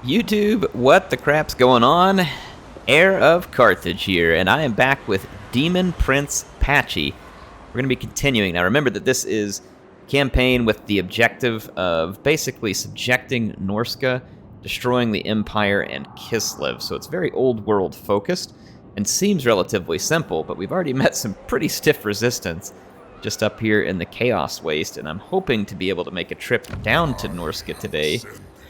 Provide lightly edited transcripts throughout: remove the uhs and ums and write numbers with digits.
YouTube, what the crap's going on? Heir of Carthage here, and I am back with Demon Prince Patchy. We're going to be continuing. Now remember that this is a campaign with the objective of basically subjecting Norska, destroying the Empire, and Kislev. So it's very old world focused and seems relatively simple, but we've already met some pretty stiff resistance just up here in the Chaos Waste, and I'm hoping to be able to make a trip down to Norska today.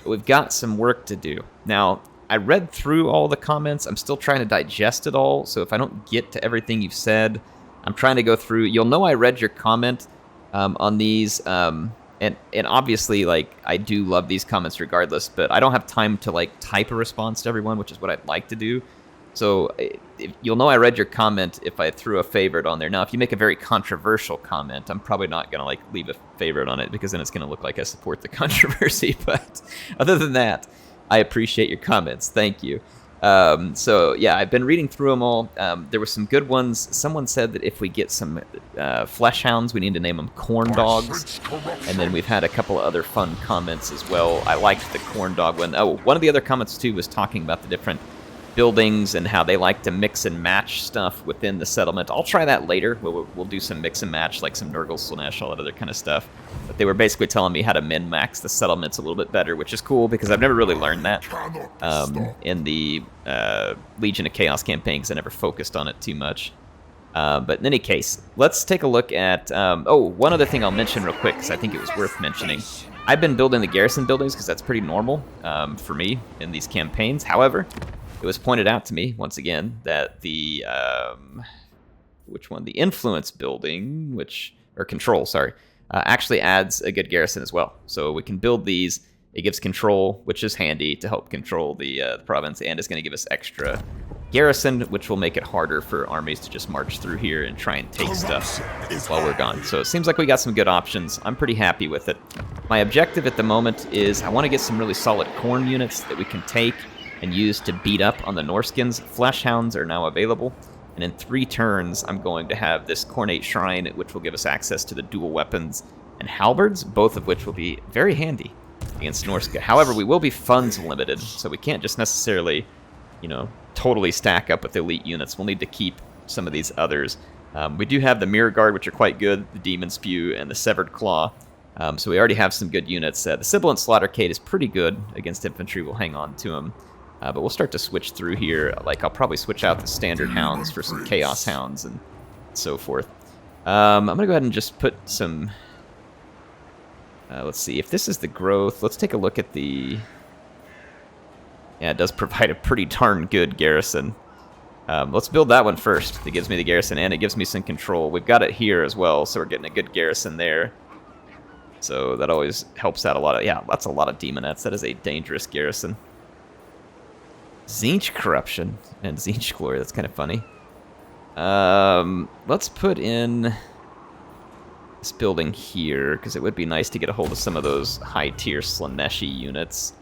But we've got some work to do. Now, I read through all the comments. I'm still trying to digest it all, so if I don't get to everything you've said, I'm trying to go through. You'll know I read your comment on these, and obviously, like, I do love these comments regardless, but I don't have time to, like, type a response to everyone, which is what I'd like to do. So you'll know I read your comment if I threw a favorite on there. Now, if you make a very controversial comment, I'm probably not going to like leave a favorite on it because then it's going to look like I support the controversy. But other than that, I appreciate your comments. Thank you. So yeah, I've been reading through them all. There were some good ones. Someone said that if we get some flesh hounds, we need to name them corn dogs. And then we've had a couple of other fun comments as well. I liked the corn dog one. Oh, one of the other comments too was talking about the different buildings and how they like to mix and match stuff within the settlement. I'll try that later. We'll do some mix and match, like some Nurgle, Slanesh, all that other kind of stuff. But they were basically telling me how to min-max the settlements a little bit better, which is cool because I've never really learned that in the Legion of Chaos campaign because I never focused on it too much. But in any case, let's take a look at... one other thing I'll mention real quick because I think it was worth mentioning. I've been building the garrison buildings because that's pretty normal for me in these campaigns. However, it was pointed out to me, once again, that the, the influence building, actually adds a good garrison as well. So we can build these. It gives control, which is handy to help control the province, and it's going to give us extra garrison, which will make it harder for armies to just march through here and try and take stuff while we're gone. So it seems like we got some good options. I'm pretty happy with it. My objective at the moment is I want to get some really solid corn units that we can take and use to beat up on the Norskins. Flesh hounds are now available, and in 3 turns, I'm going to have this Cornate Shrine, which will give us access to the dual weapons and halberds, both of which will be very handy against Norska. However, we will be funds limited, so we can't just necessarily, totally stack up with elite units. We'll need to keep some of these others. We do have the Mirror Guard, which are quite good, the Demon Spew, and the Severed Claw. So we already have some good units. The Sibilant Slaughtercade is pretty good against infantry. We'll hang on to them. But we'll start to switch through here. Like, I'll probably switch out the standard hounds for some chaos hounds and so forth. I'm going to go ahead and just put some... let's see, if this is the growth, let's take a look at the... Yeah, it does provide a pretty darn good garrison. Let's build that one first. That gives me the garrison, and it gives me some control. We've got it here as well, so we're getting a good garrison there. So that always helps out a lot. Yeah, that's a lot of demonettes. That is a dangerous garrison. Tzeentch Corruption and Tzeentch Glory. That's kind of funny. Let's put in this building here, because it would be nice to get a hold of some of those high-tier Slaneshi units.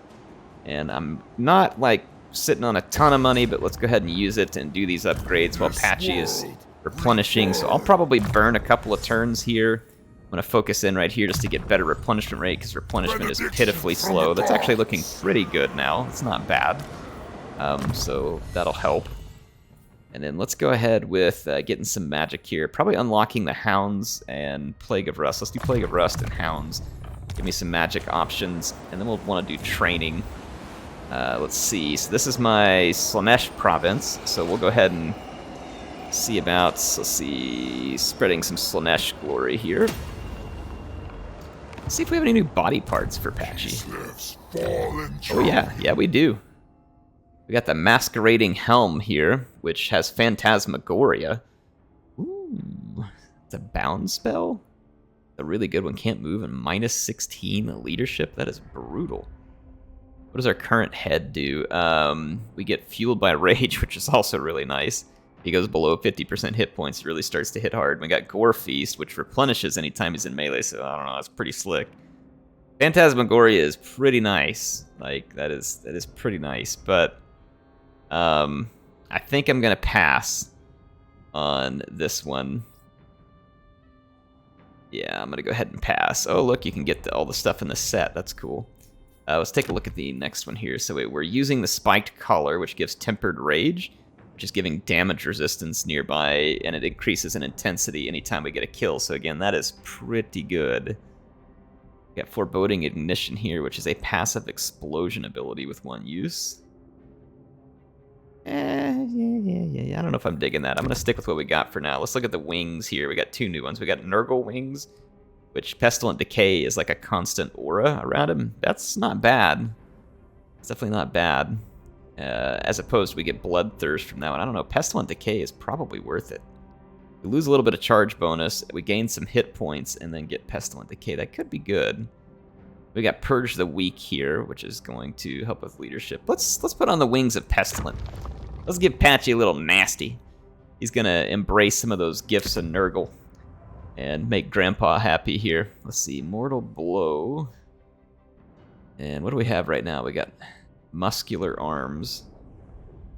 And I'm not, like, sitting on a ton of money, but let's go ahead and use it and do these upgrades while Patchy is replenishing. So I'll probably burn a couple of turns here. I'm going to focus in right here just to get better replenishment rate, because replenishment is pitifully slow. That's actually looking pretty good now. It's not bad. So that'll help. And then let's go ahead with getting some magic here. Probably unlocking the Hounds and Plague of Rust. Let's do Plague of Rust and Hounds. Give me some magic options. And then we'll want to do training. Let's see. So this is my Slanesh province. So we'll go ahead and see about, let's see, spreading some Slanesh glory here. Let's see if we have any new body parts for Patchy. Oh yeah, yeah we do. We got the Masquerading Helm here, which has Phantasmagoria. Ooh, it's a bound spell? A really good one. Can't move and minus 16 leadership. That is brutal. What does our current head do? We get Fueled by Rage, which is also really nice. He goes below 50% hit points. He really starts to hit hard. We got Gore Feast, which replenishes anytime he's in melee, so I don't know, that's pretty slick. Phantasmagoria is pretty nice. Like, that is pretty nice, but I think I'm gonna pass on this one. Yeah, I'm gonna go ahead and pass. Oh, look, you can get all the stuff in the set. That's cool. Let's take a look at the next one here. So we're using the spiked collar, which gives tempered rage, which is giving damage resistance nearby, and it increases in intensity anytime we get a kill. So again, that is pretty good. We got foreboding ignition here, which is a passive explosion ability with 1 use. Yeah. I don't know if I'm digging that. I'm going to stick with what we got for now. Let's look at the wings here. We got 2 new ones. We got Nurgle wings, which Pestilent Decay is like a constant aura around him. That's not bad. It's definitely not bad. As opposed to we get Bloodthirst from that one. I don't know. Pestilent Decay is probably worth it. We lose a little bit of charge bonus. We gain some hit points and then get Pestilent Decay. That could be good. We got Purge the Weak here, which is going to help with leadership. Let's put on the wings of Pestilent. Let's give Patchy a little nasty. He's going to embrace some of those gifts of Nurgle and make Grandpa happy here. Let's see, Mortal Blow. And what do we have right now? We got Muscular Arms.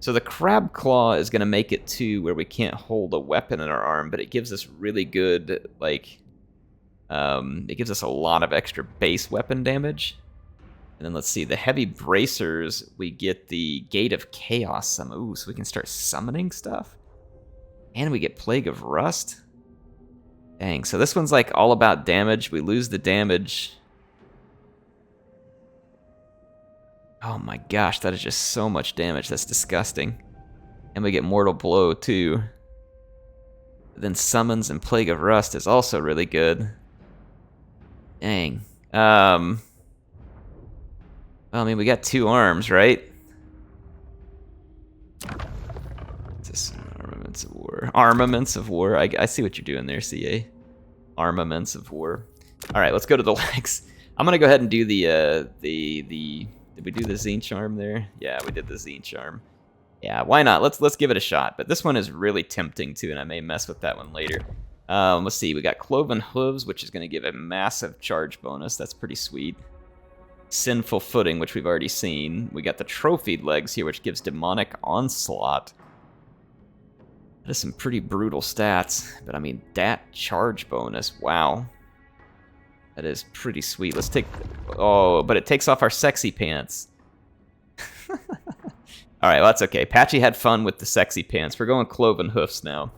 So the Crab Claw is going to make it to where we can't hold a weapon in our arm, but it gives us really good, like, it gives us a lot of extra base weapon damage. And then let's see, the Heavy Bracers, we get the Gate of Chaos. Ooh, so we can start summoning stuff. And we get Plague of Rust. Dang, so this one's like all about damage. We lose the damage. Oh my gosh, that is just so much damage. That's disgusting. And we get Mortal Blow too. Then Summons and Plague of Rust is also really good. Dang. Well, I mean, we got 2 arms, right? This Armaments of War. Armaments of War. I see what you're doing there, CA. Armaments of War. All right, let's go to the legs. I'm gonna go ahead and do the did we do the Zine Charm there? Yeah, we did the Zine Charm. Yeah, why not? Let's give it a shot. But this one is really tempting too, and I may mess with that one later. Let's see. We got Cloven Hooves, which is going to give a massive charge bonus. That's pretty sweet. Sinful Footing, which we've already seen. We got the Trophied Legs here, which gives Demonic Onslaught. That is some pretty brutal stats. But I mean, that charge bonus, wow. That is pretty sweet. Let's take... Oh, but it takes off our sexy pants. Alright, well, that's okay. Patchy had fun with the sexy pants. We're going Cloven Hoofs now.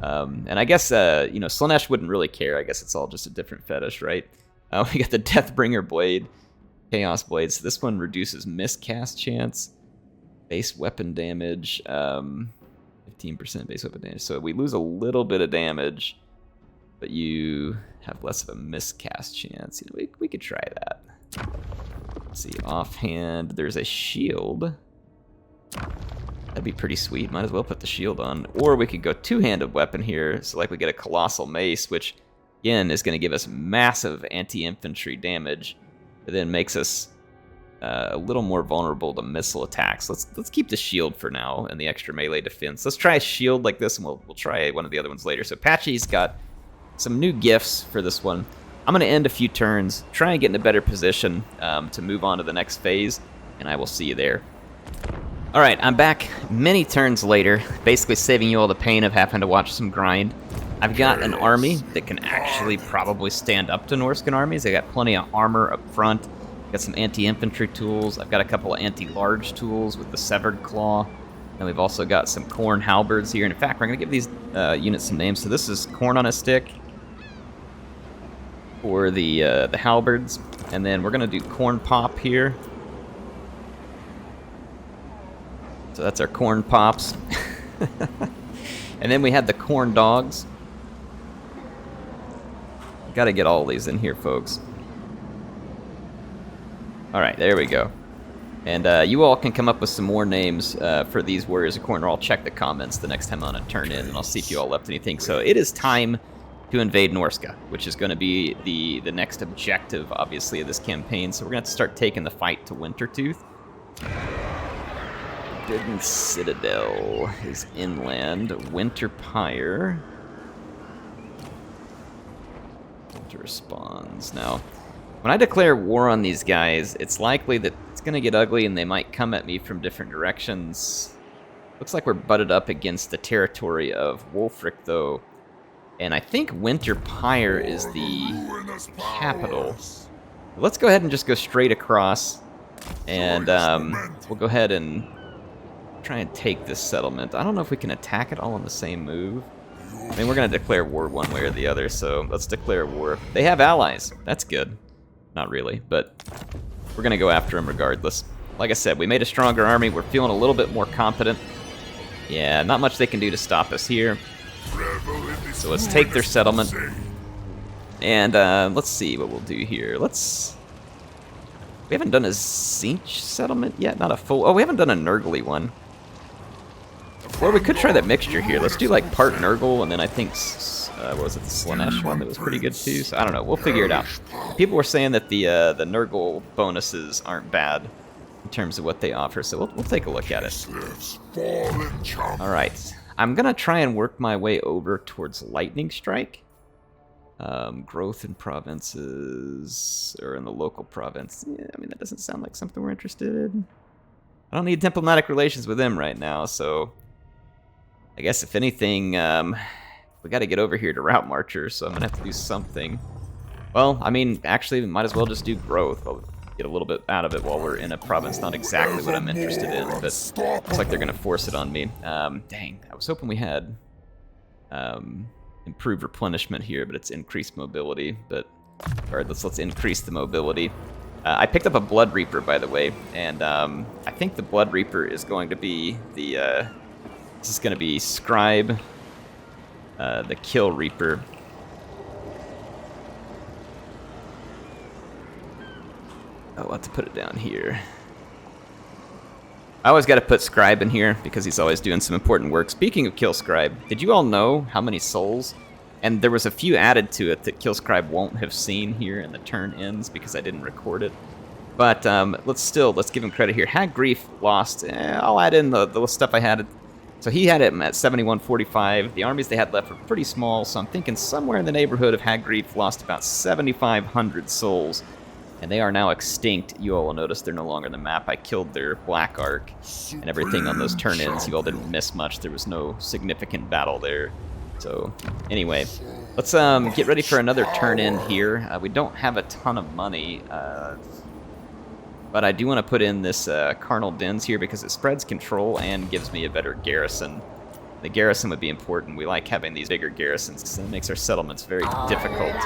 And I guess, you know, Slaanesh wouldn't really care. I guess it's all just a different fetish, right? We got the Deathbringer Blade. Chaos Blade. So this one reduces miscast chance. Base weapon damage. 15% base weapon damage. So we lose a little bit of damage. But you have less of a miscast chance. You know, we could try that. Let's see, offhand, there's a shield. That'd be pretty sweet. Might as well put the shield on. Or we could go 2-handed weapon here. So like we get a Colossal Mace, which again is going to give us massive anti-infantry damage. But then makes us a little more vulnerable to missile attacks. Let's keep the shield for now and the extra melee defense. Let's try a shield like this, and we'll try one of the other ones later. So Patchy's got some new gifts for this one. I'm going to end a few turns, try and get in a better position to move on to the next phase, and I will see you there. Alright, I'm back many turns later, basically saving you all the pain of having to watch some grind. I've got an army that can actually probably stand up to Norskan armies. I got plenty of armor up front, got some anti-infantry tools, I've got a couple of anti-large tools with the Severed Claw, and we've also got some Corn Halberds here. And in fact, we're going to give these units some names. So this is Corn on a Stick for the halberds, and then we're going to do Corn Pop here. So that's our Corn Pops. And then we had the Corn Dogs. Got to get all these in here, folks. All right, there we go. And you all can come up with some more names for these Warriors of Corn, or I'll check the comments the next time I'm on a turn in, and I'll see if you all left anything. So it is time to invade Norska, which is going to be the next objective, obviously, of this campaign. So we're going to have to start taking the fight to Wintertooth. Forbidden Citadel is inland. Winterpire. Winter spawns. Now, when I declare war on these guys, it's likely that it's going to get ugly and they might come at me from different directions. Looks like we're butted up against the territory of Wulfric, though. And I think Winterpire is the capital. Let's go ahead and just go straight across, and we'll go ahead and try and take this settlement. I don't know if we can attack it all in the same move. I mean, we're going to declare war one way or the other, so let's declare war. They have allies. That's good. Not really, but we're going to go after them regardless. Like I said, we made a stronger army. We're feeling a little bit more confident. Yeah, not much they can do to stop us here. So let's take their settlement. And let's see what we'll do here. We haven't done a Zinch settlement yet, not a full... Oh, we haven't done a Nurgly one. Well, we could try that mixture here. Let's do like part Nurgle, and then I think, what was it, the Slanesh one that was pretty good too? So I don't know, we'll figure it out. People were saying that the Nurgle bonuses aren't bad in terms of what they offer, so we'll take a look at it. Alright, I'm gonna try and work my way over towards Lightning Strike. Growth in provinces, or in the local province. Yeah, I mean, that doesn't sound like something we're interested in. I don't need diplomatic relations with them right now, so I guess if anything, we got to get over here to Route Marcher, so I'm going to have to do something. Well, I mean, actually, we might as well just do growth. I'll get a little bit out of it while we're in a province, not exactly what I'm interested in, but looks like they're going to force it on me. Dang, I was hoping we had improved replenishment here, but it's increased mobility. But all right, let's increase the mobility. I picked up a Blood Reaper, by the way, and I think the Blood Reaper is going to be the this is going to be Scribe, the Kill Reaper. Oh, I'll have to put it down here. I always got to put Scribe in here because he's always doing some important work. Speaking of Kill Scribe, did you all know how many souls? And there was a few added to it that Kill Scribe won't have seen here in the turn ends because I didn't record it. But let's give him credit here. Hag Grief lost. I'll add in the stuff I had. So he had it at 7145. The armies they had left were pretty small, so I'm thinking somewhere in the neighborhood of Hag Grief lost about 7,500 souls. And they are now extinct. You all will notice they're no longer on the map. I killed their Black Ark and everything on those turn-ins. You all didn't miss much. There was no significant battle there. So, anyway, let's get ready for another turn-in here. We don't have a ton of money, but I do want to put in this Carnal Dens here because it spreads control and gives me a better garrison. The garrison would be important. We like having these bigger garrisons because it makes our settlements very difficult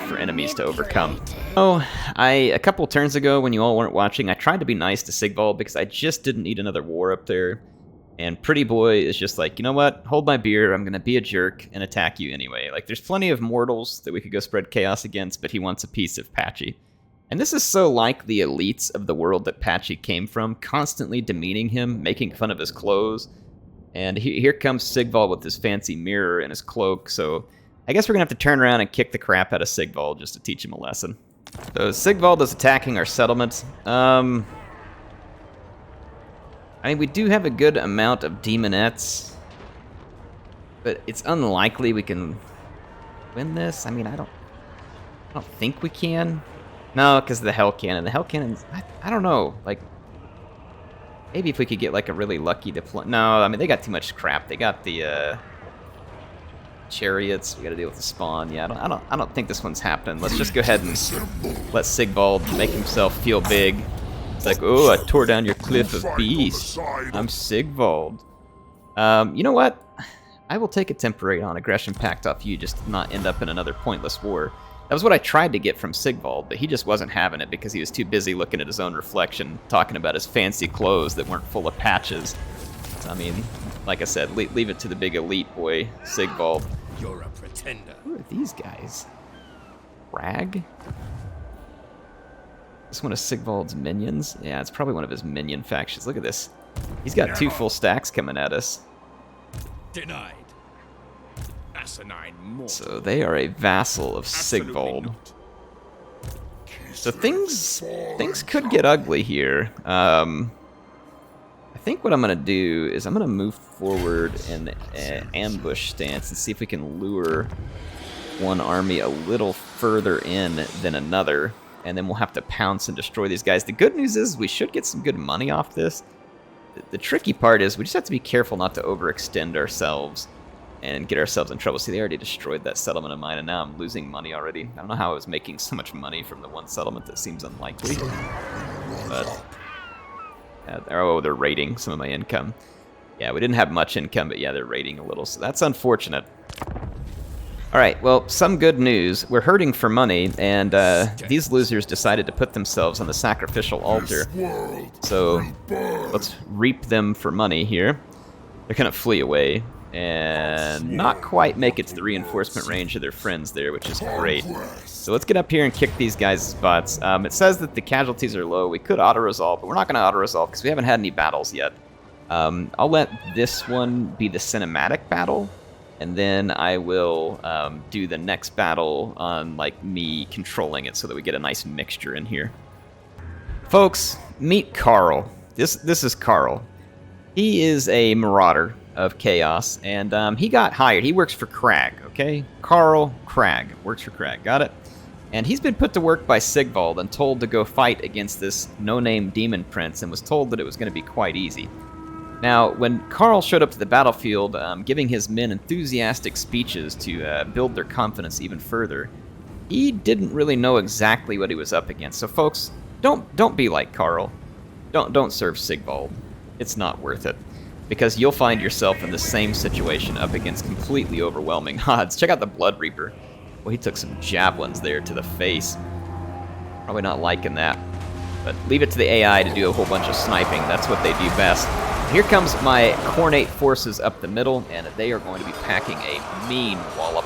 for enemies to overcome. Oh, a couple turns ago when you all weren't watching, I tried to be nice to Sigvald because I just didn't need another war up there. And Pretty Boy is just like, you know what? Hold my beer. I'm going to be a jerk and attack you anyway. Like, there's plenty of mortals that we could go spread chaos against, but he wants a piece of Patchy. And this is so like the elites of the world that Patchy came from, constantly demeaning him, making fun of his clothes. And here comes Sigvald with his fancy mirror and his cloak, so I guess we're going to have to turn around and kick the crap out of Sigvald just to teach him a lesson. So Sigvald is attacking our settlement. I mean, we do have a good amount of demonettes, but it's unlikely we can win this. I mean, I don't think we can. No, because of the Hell Cannon. The Hell Cannon's, I don't know, like, maybe if we could get, like, a really lucky deploy. No, I mean, they got too much crap. They got the, chariots. We got to deal with the spawn. Yeah, I don't think this one's happening. Let's just go ahead and let Sigvald make himself feel big. It's like, oh, I tore down your cliff of beast. I'm Sigvald. You know what? I will take a temporary non-aggression pact off you just to not end up in another pointless war. That was what I tried to get from Sigvald, but he just wasn't having it because he was too busy looking at his own reflection, talking about his fancy clothes that weren't full of patches. So, I mean, like I said, leave it to the big elite boy, Sigvald. You're a pretender. Who are these guys? Rag? This one is Sigvald's minions? Yeah, it's probably one of his minion factions. Look at this. He's got 2 full stacks coming at us. Denied. Asinine mortal. So they are a vassal of Sigvald. So things could get ugly here. I think what I'm going to do is I'm going to move forward in an ambush stance and see if we can lure one army a little further in than another. And then we'll have to pounce and destroy these guys. The good news is we should get some good money off this. The tricky part is we just have to be careful not to overextend ourselves. and get ourselves in trouble. See, they already destroyed that settlement of mine, and now I'm losing money already. I don't know how I was making so much money from the one settlement. That seems unlikely. But, oh, they're raiding some of my income. Yeah, we didn't have much income, but yeah, they're raiding a little, so that's unfortunate. Alright, well, some good news. We're hurting for money, and these losers decided to put themselves on the sacrificial altar. So, let's reap them for money here. They're gonna flee away, and not quite make it to the reinforcement range of their friends there, which is great. So let's get up here and kick these guys' butts. It says that the casualties are low. We could auto-resolve, but we're not gonna auto-resolve because we haven't had any battles yet. I'll let this one be the cinematic battle, and then I will do the next battle on like me controlling it so that we get a nice mixture in here. Folks, meet Carl. This is Carl. He is a marauder of chaos, and he got hired. He works for Crag, okay? Carl Crag works for Crag, got it? And he's been put to work by Sigvald and told to go fight against this no-name demon prince, and was told that it was going to be quite easy. Now, when Carl showed up to the battlefield, giving his men enthusiastic speeches to build their confidence even further, he didn't really know exactly what he was up against. So, folks, don't be like Carl. Don't serve Sigvald. It's not worth it, because you'll find yourself in the same situation up against completely overwhelming odds. Check out the Blood Reaper. Well, he took some javelins there to the face. Probably not liking that, but leave it to the AI to do a whole bunch of sniping. That's what they do best. Here comes my Cornate forces up the middle, and they are going to be packing a mean wallop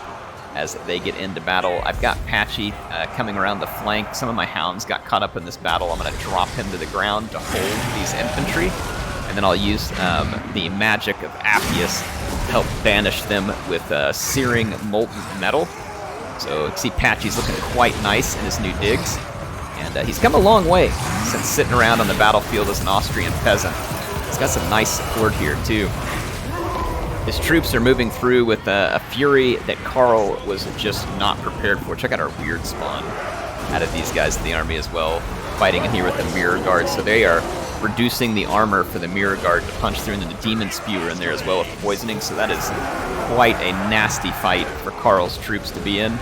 as they get into battle. I've got Patchy coming around the flank. Some of my hounds got caught up in this battle. I'm going to drop him to the ground to hold these infantry, and then I'll use the magic of Appius to help banish them with searing molten metal. So you can see Patchy's looking quite nice in his new digs, and he's come a long way since sitting around on the battlefield as an Austrian peasant. He's got some nice support here, too. His troops are moving through with a fury that Carl was just not prepared for. Check out our weird spawn. Added these guys to the army as well, fighting in here with the Mirror Guard. So they are reducing the armor for the Mirror Guard to punch through, and the Demon Spewer in there as well with poisoning. So that is quite a nasty fight for Carl's troops to be in.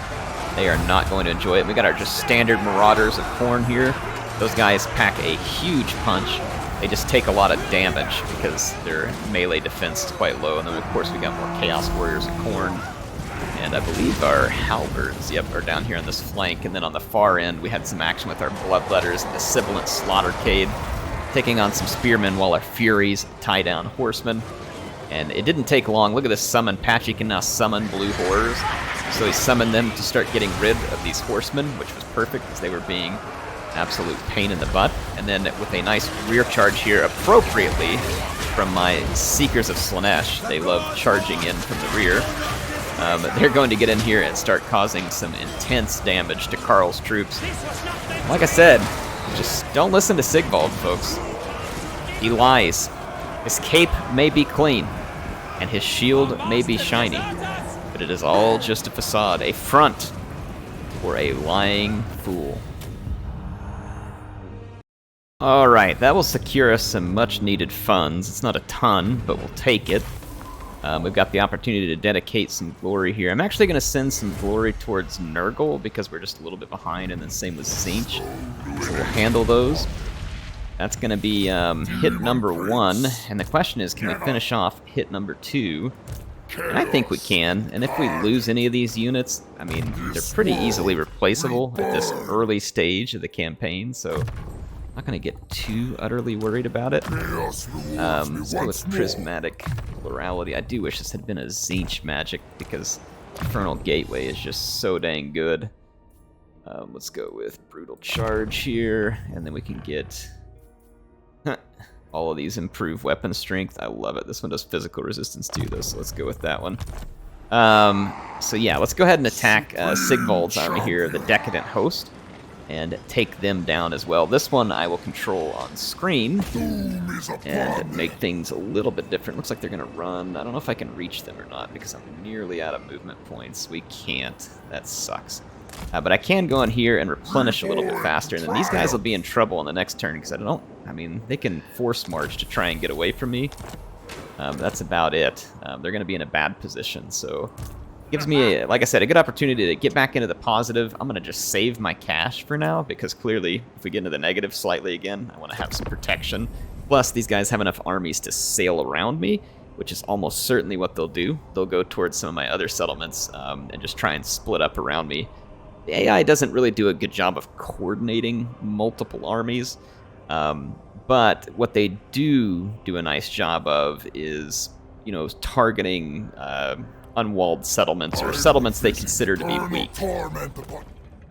They are not going to enjoy it. We got our just standard Marauders of Khorne here. Those guys pack a huge punch. They just take a lot of damage because their melee defense is quite low. And then, of course, we got more Chaos Warriors of Khorne. And I believe our Halberds, yep, are down here on this flank. And then on the far end, we had some action with our Bloodletters and the Sibilant Slaughtercade, taking on some Spearmen while our Furies tie down Horsemen. And it didn't take long. Look at this summon. Patchy can now summon Blue Horrors. So he summoned them to start getting rid of these Horsemen, which was perfect because they were being absolute pain in the butt. And then with a nice rear charge here, appropriately, from my Seekers of Slaanesh. They love charging in from the rear. They're going to get in here and start causing some intense damage to Carl's troops. Like I said, just don't listen to Sigvald, folks. He lies. His cape may be clean, and his shield may be shiny, but it is all just a facade, a front for a lying fool. Alright, that will secure us some much-needed funds. It's not a ton, but we'll take it. We've got the opportunity to dedicate some glory here. I'm actually going to send some glory towards Nurgle, because we're just a little bit behind, and then same with Tzeentch. So we'll handle those. That's going to be hit number 1, and the question is, can we finish off hit number 2? And I think we can, and if we lose any of these units, I mean, they're pretty easily replaceable at this early stage of the campaign, so I'm not going to get too utterly worried about it. Let's go with Prismatic Plurality. I do wish this had been a Tzeentch magic, because Infernal Gateway is just so dang good. Let's go with Brutal Charge here, and then we can get all of these improved weapon strength. I love it. This one does physical resistance too, though, so let's go with that one. So yeah, let's go ahead and attack Sigvald's army here, the Decadent Host, and take them down as well. This one I will control on screen and make things a little bit different. Looks like they're going to run. I don't know if I can reach them or not because I'm nearly out of movement points. We can't. That sucks. But I can go in here and replenish a little bit faster, and then these guys will be in trouble on the next turn because I mean, they can force march to try and get away from me. That's about it. They're going to be in a bad position, so gives me, like I said, a good opportunity to get back into the positive. I'm going to just save my cash for now, because clearly, if we get into the negative slightly again, I want to have some protection. Plus, these guys have enough armies to sail around me, which is almost certainly what they'll do. They'll go towards some of my other settlements and just try and split up around me. The AI doesn't really do a good job of coordinating multiple armies, but what they do a nice job of is, you know, targeting unwalled settlements, or settlements they consider to be weak.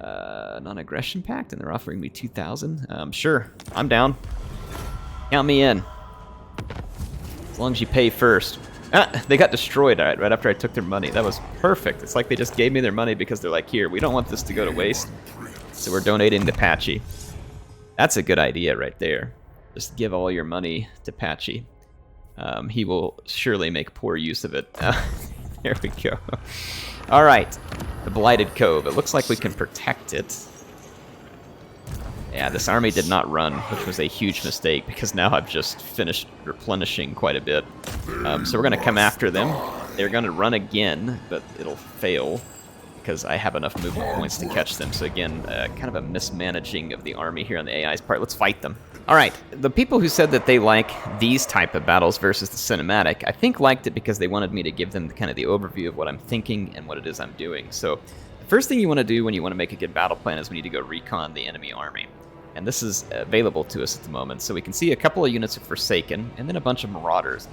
Non-aggression pact, and they're offering me 2,000. Sure, I'm down. Count me in. As long as you pay first. Ah, they got destroyed right after I took their money. That was perfect. It's like they just gave me their money because they're like, here, we don't want this to go to waste, so we're donating to Patchy. That's a good idea right there. Just give all your money to Patchy. He will surely make poor use of it. There we go. All right, the Blighted Cove. It looks like we can protect it. Yeah, this army did not run, which was a huge mistake, because now I've just finished replenishing quite a bit. So we're going to come after them. They're going to run again, but it'll fail, because I have enough movement points to catch them. So again, kind of a mismanaging of the army here on the AI's part. Let's fight them. All right, the people who said that they like these type of battles versus the cinematic, I think liked it because they wanted me to give them kind of the overview of what I'm thinking and what it is I'm doing. So the first thing you want to do when you want to make a good battle plan is we need to go recon the enemy army. And this is available to us at the moment. So we can see a couple of units of Forsaken, and then a bunch of Marauders.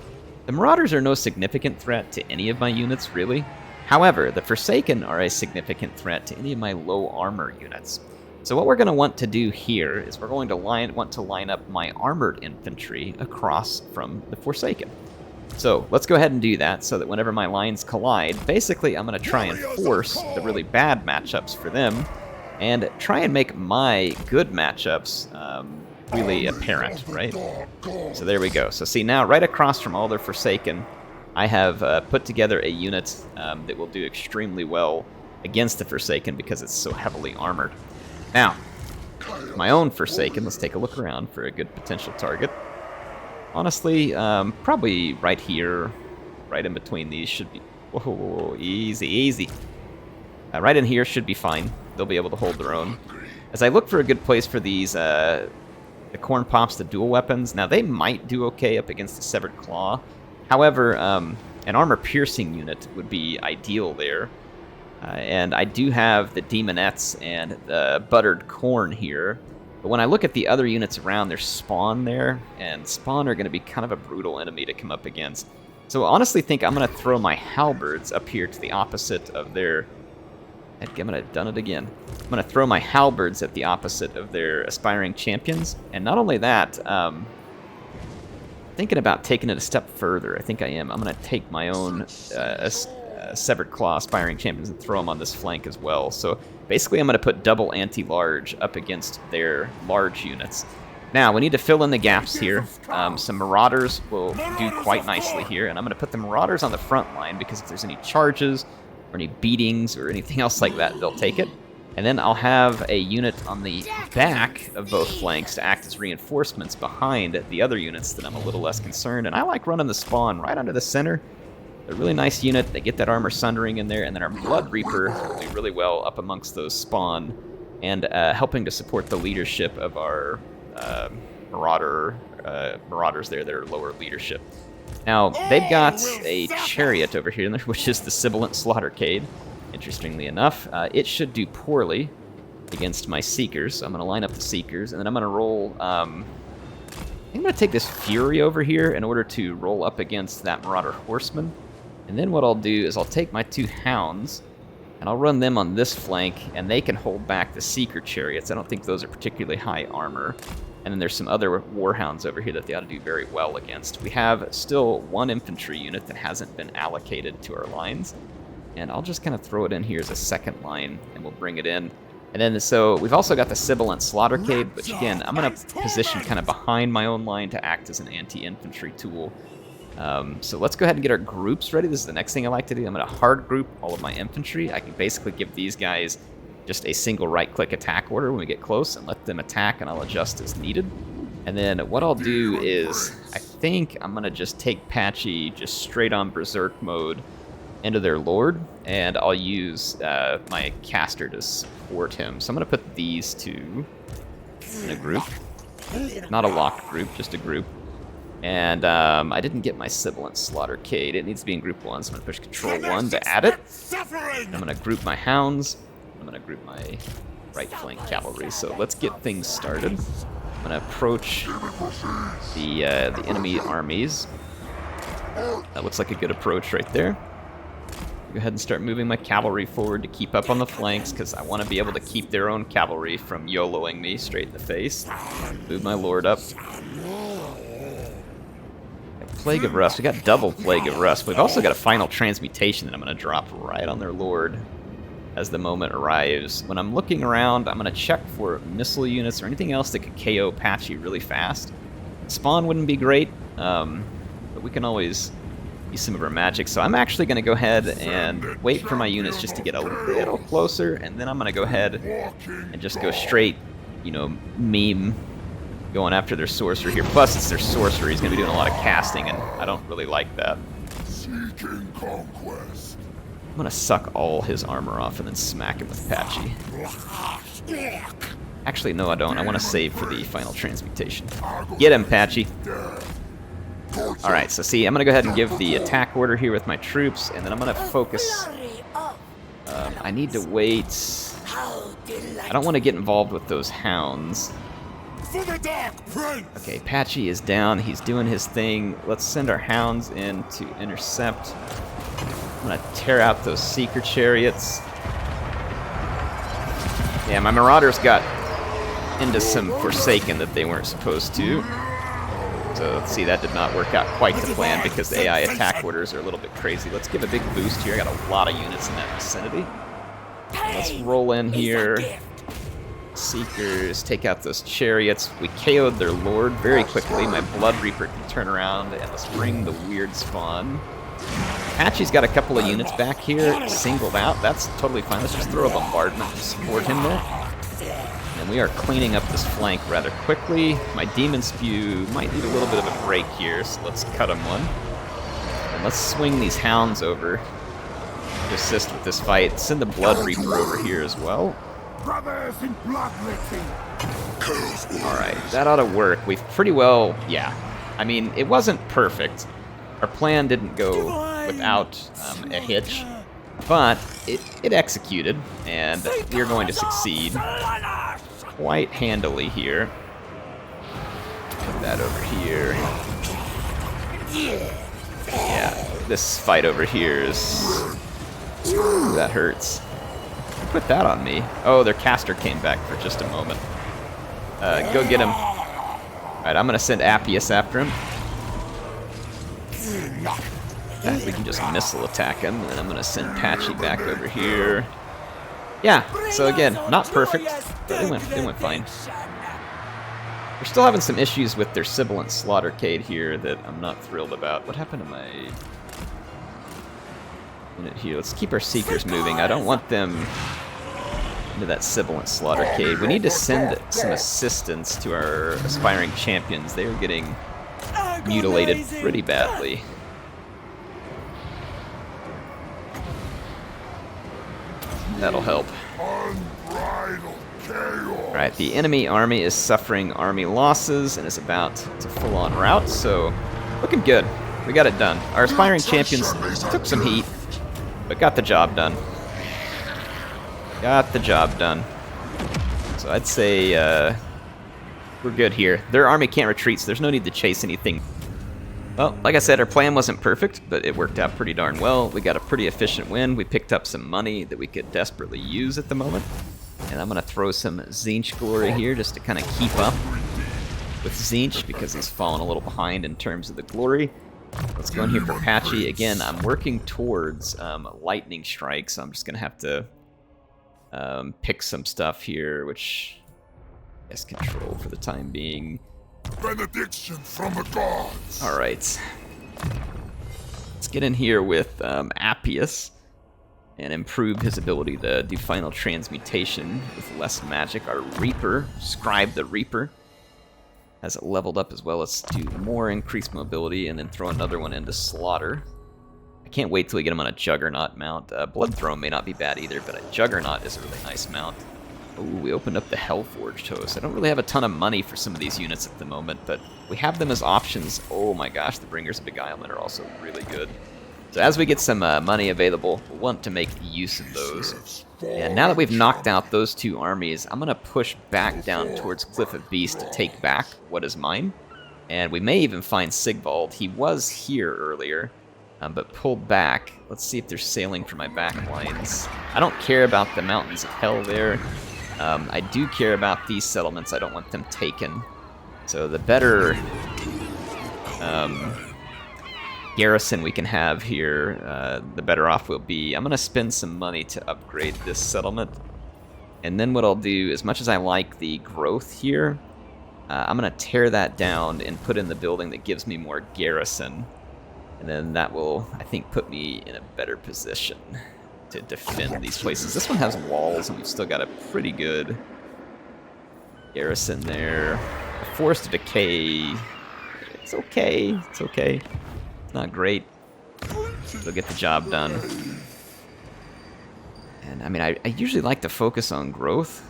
The Marauders are no significant threat to any of my units, really. However, the Forsaken are a significant threat to any of my low armor units. So what we're going to want to do here is we're going to want to line up my armored infantry across from the Forsaken. So let's go ahead and do that, so that whenever my lines collide, basically I'm going to try and force the really bad matchups for them, and try and make my good matchups really apparent, right? So there we go. So see, now right across from all their Forsaken, I have put together a unit that will do extremely well against the Forsaken because it's so heavily armored. Now, my own Forsaken, let's take a look around for a good potential target. Honestly, probably right here, right in between these should be... Whoa, easy, easy. Right in here should be fine. They'll be able to hold their own. As I look for a good place for these, the Corn Pops, the dual weapons, now they might do okay up against the Severed Claw. However, an armor-piercing unit would be ideal there. And I do have the Demonettes and the Buttered Corn here. But when I look at the other units around, there's Spawn there, and Spawn are going to be kind of a brutal enemy to come up against. So I honestly think I'm going to throw my Halberds up here to the opposite of their... I'm I've done it again. I'm going to throw my Halberds at the opposite of their Aspiring Champions. And not only that, thinking about taking it a step further. I think I am. I'm going to take my own Severed Claw Aspiring Champions and throw them on this flank as well. So basically I'm going to put double anti-large up against their large units. Now, we need to fill in the gaps here. Some Marauders will do quite nicely here, and I'm going to put the Marauders on the front line, because if there's any charges or any beatings or anything else like that, they'll take it. And then I'll have a unit on the back of both flanks to act as reinforcements behind the other units that I'm a little less concerned. And I like running the Spawn right under the center. They're a really nice unit. They get that armor sundering in there, and then our Blood Reaper will do really well up amongst those Spawn, and helping to support the leadership of our Marauders there that are lower leadership. Now, they've got a chariot over here, which is the Sibilant Slaughtercade. Interestingly enough, it should do poorly against my Seekers. So I'm going to line up the Seekers, and then I'm going to roll... I'm going to take this Fury over here in order to roll up against that Marauder Horseman. And then what I'll do is I'll take my two Hounds, and I'll run them on this flank, and they can hold back the Seeker Chariots. I don't think those are particularly high armor. And then there's some other Warhounds over here that they ought to do very well against. We have still one infantry unit that hasn't been allocated to our lines. And I'll just kind of throw it in here as a second line, and we'll bring it in. And then, so we've also got the Sibilant Slaughtercade, which again, I'm going to position kind of behind my own line to act as an anti-infantry tool. So let's go ahead and get our groups ready. This is the next thing I like to do. I'm going to hard group all of my infantry. I can basically give these guys just a single right-click attack order when we get close and let them attack, and I'll adjust as needed. And then what I'll do is, I think I'm going to just take Patchy just straight on Berserk mode into their Lord, and I'll use my caster to support him. So I'm going to put these two in a group. Not a locked group, just a group. And I didn't get my Sibilant Slaughtercade. It needs to be in group 1, so I'm going to push Control 1 to add it. I'm going to group my Hounds. I'm going to group my right flank cavalry. So let's get things started. I'm going to approach the enemy armies. That looks like a good approach right there. Go ahead and start moving my cavalry forward to keep up on the flanks, because I want to be able to keep their own cavalry from YOLOing me straight in the face. Move my Lord up. Plague of Rust. We got double Plague of Rust. We've also got a Final Transmutation that I'm going to drop right on their Lord as the moment arrives. When I'm looking around, I'm going to check for missile units or anything else that could KO Patchy really fast. Spawn wouldn't be great, but we can always use some of our magic. So I'm actually going to go ahead and wait for my units just to get a little closer, and then I'm going to go ahead and just go straight, you know, meme going after their sorcerer here. Plus, it's their sorcerer. He's going to be doing a lot of casting, and I don't really like that. Seeking conquest. I'm going to suck all his armor off and then smack him with Patchy. Actually, no, I don't. I want to save for the Final Transmutation. Get him, Patchy. Alright, so see, I'm going to go ahead and give the attack order here with my troops, and then I'm going to focus. I need to wait. I don't want to get involved with those hounds. Okay, Patchy is down. He's doing his thing. Let's send our hounds in to intercept. I'm going to tear out those seeker chariots. Yeah, my marauders got into some Forsaken that they weren't supposed to. So let's see, that did not work out quite to plan because the AI attack orders are a little bit crazy. Let's give a big boost here. I got a lot of units in that vicinity. Let's roll in here. Seekers, take out those chariots. We KO'd their lord very quickly. My Blood Reaper can turn around, and let's bring the weird spawn. Patchy's got a couple of units back here, singled out. That's totally fine. Let's just throw a bombardment to support him there. And we are cleaning up this flank rather quickly. My Demon Spew might need a little bit of a break here, so let's cut him one. And let's swing these hounds over to assist with this fight. Send the Blood Reaper over here as well. Alright, that ought to work. We've pretty well, yeah. I mean, it wasn't perfect. Our plan didn't go without a hitch, but it executed, and we're going to succeed quite handily here. Put that over here. Yeah, this fight over here is... Ooh, that hurts. Put that on me. Oh, their caster came back for just a moment. Go get him. Alright, I'm going to send Appius after him. We can just missile attack him, and then I'm going to send Patchy back over here. Yeah, so again, not perfect, but it went fine. We're still having some issues with their Sibilant Slaughtercade here that I'm not thrilled about. What happened to my unit here? Let's keep our Seekers moving. I don't want them into that Sibilant Slaughtercade. We need to send some assistance to our aspiring champions. They are getting mutilated pretty badly. That'll help. Alright, the enemy army is suffering army losses and is about to full-on rout, so looking good. We got it done. Our aspiring champions took some heat, but got the job done. Got the job done. So I'd say we're good here. Their army can't retreat, so there's no need to chase anything. Well, like I said, our plan wasn't perfect, but it worked out pretty darn well. We got a pretty efficient win. We picked up some money that we could desperately use at the moment. And I'm going to throw some Tzeentch glory here just to kind of keep up with Tzeentch because he's fallen a little behind in terms of the glory. Let's go in here for Patchy. Again, I'm working towards lightning strike, so I'm just going to have to pick some stuff here, which I guess control for the time being. Benediction from the gods. All right. Let's get in here with Appius and improve his ability to do Final Transmutation with less magic. Our Reaper, Scribe the Reaper. has it leveled up as well. Let's do more increased mobility and then throw another one into slaughter. I can't wait till we get him on a Juggernaut mount. Blood Throne may not be bad either, but a Juggernaut is a really nice mount. Oh, we opened up the Hellforged Host. I don't really have a ton of money for some of these units at the moment, but we have them as options. Oh my gosh, the Bringers of Beguilement are also really good. So as we get some money available, we'll want to make use of those. And now that we've knocked out those two armies, I'm going to push back down towards Cliff of Beast to take back what is mine. And we may even find Sigvald. He was here earlier, but pulled back. Let's see if they're sailing for my back lines. I don't care about the Mountains of Hell there. I do care about these settlements. I don't want them taken. So the better garrison we can have here, the better off we'll be. I'm going to spend some money to upgrade this settlement. And then what I'll do, as much as I like the growth here, I'm going to tear that down and put in the building that gives me more garrison. And then that will, I think, put me in a better position to defend these places. This one has walls, and we've still got a pretty good garrison there. The Forest of Decay, it's okay. It's okay. It's not great. It'll get the job done. And, I mean, I usually like to focus on growth.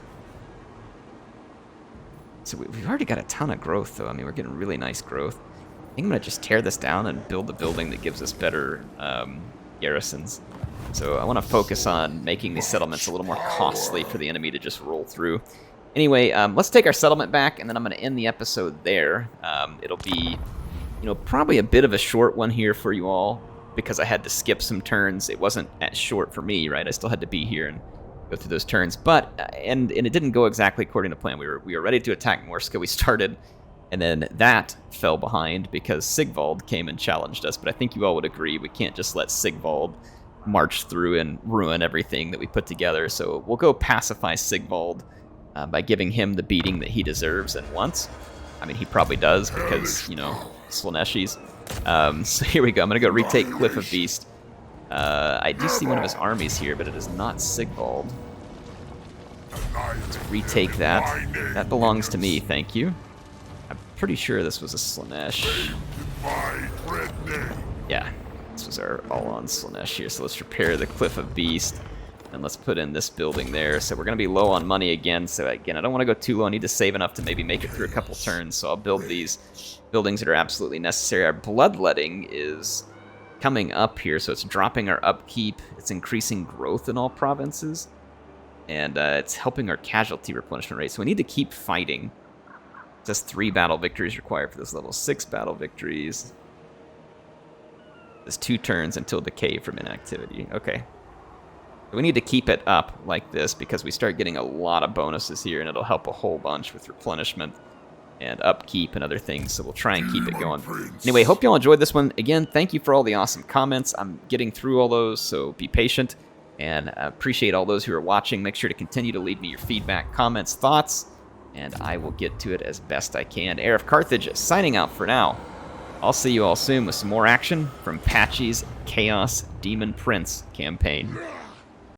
So we've already got a ton of growth, though. I mean, we're getting really nice growth. I think I'm going to just tear this down and build a building that gives us better garrisons. So I want to focus on making these settlements a little more costly for the enemy to just roll through. Anyway, let's take our settlement back, and then I'm going to end the episode there. It'll be, probably a bit of a short one here for you all, because I had to skip some turns. It wasn't as short for me, right? I still had to be here and go through those turns. But, and it didn't go exactly according to plan. We were ready to attack Norska. We started, and then that fell behind because Sigvald came and challenged us. But I think you all would agree we can't just let Sigvald march through and ruin everything that we put together. So we'll go pacify Sigvald by giving him the beating that he deserves and wants. I mean, he probably does because, Slaaneshi's. So here we go. I'm going to go retake Cliff of Beast. I do see one of his armies here, but it is not Sigvald. Let's retake that. That belongs to me, thank you. I'm pretty sure this was a Slaanesh. Yeah, this was our all-on Slaanesh here. So let's repair the Cliff of Beast. And let's put in this building there. So we're going to be low on money again. So again, I don't want to go too low. I need to save enough to maybe make it through a couple turns. So I'll build these buildings that are absolutely necessary. Our bloodletting is coming up here. So it's dropping our upkeep. It's increasing growth in all provinces. And it's helping our casualty replenishment rate. So we need to keep fighting. It says 3 battle victories required for this level. 6 battle victories. There's 2 turns until decay from inactivity. Okay. We need to keep it up like this because we start getting a lot of bonuses here, and it'll help a whole bunch with replenishment and upkeep and other things, so we'll try and keep it going. Anyway, hope you all enjoyed this one. Again, thank you for all the awesome comments. I'm getting through all those, so be patient, and I appreciate all those who are watching. Make sure to continue to leave me your feedback, comments, thoughts, and I will get to it as best I can. HeirofCarthage signing out for now. I'll see you all soon with some more action from Patchy's Chaos Demon Prince campaign.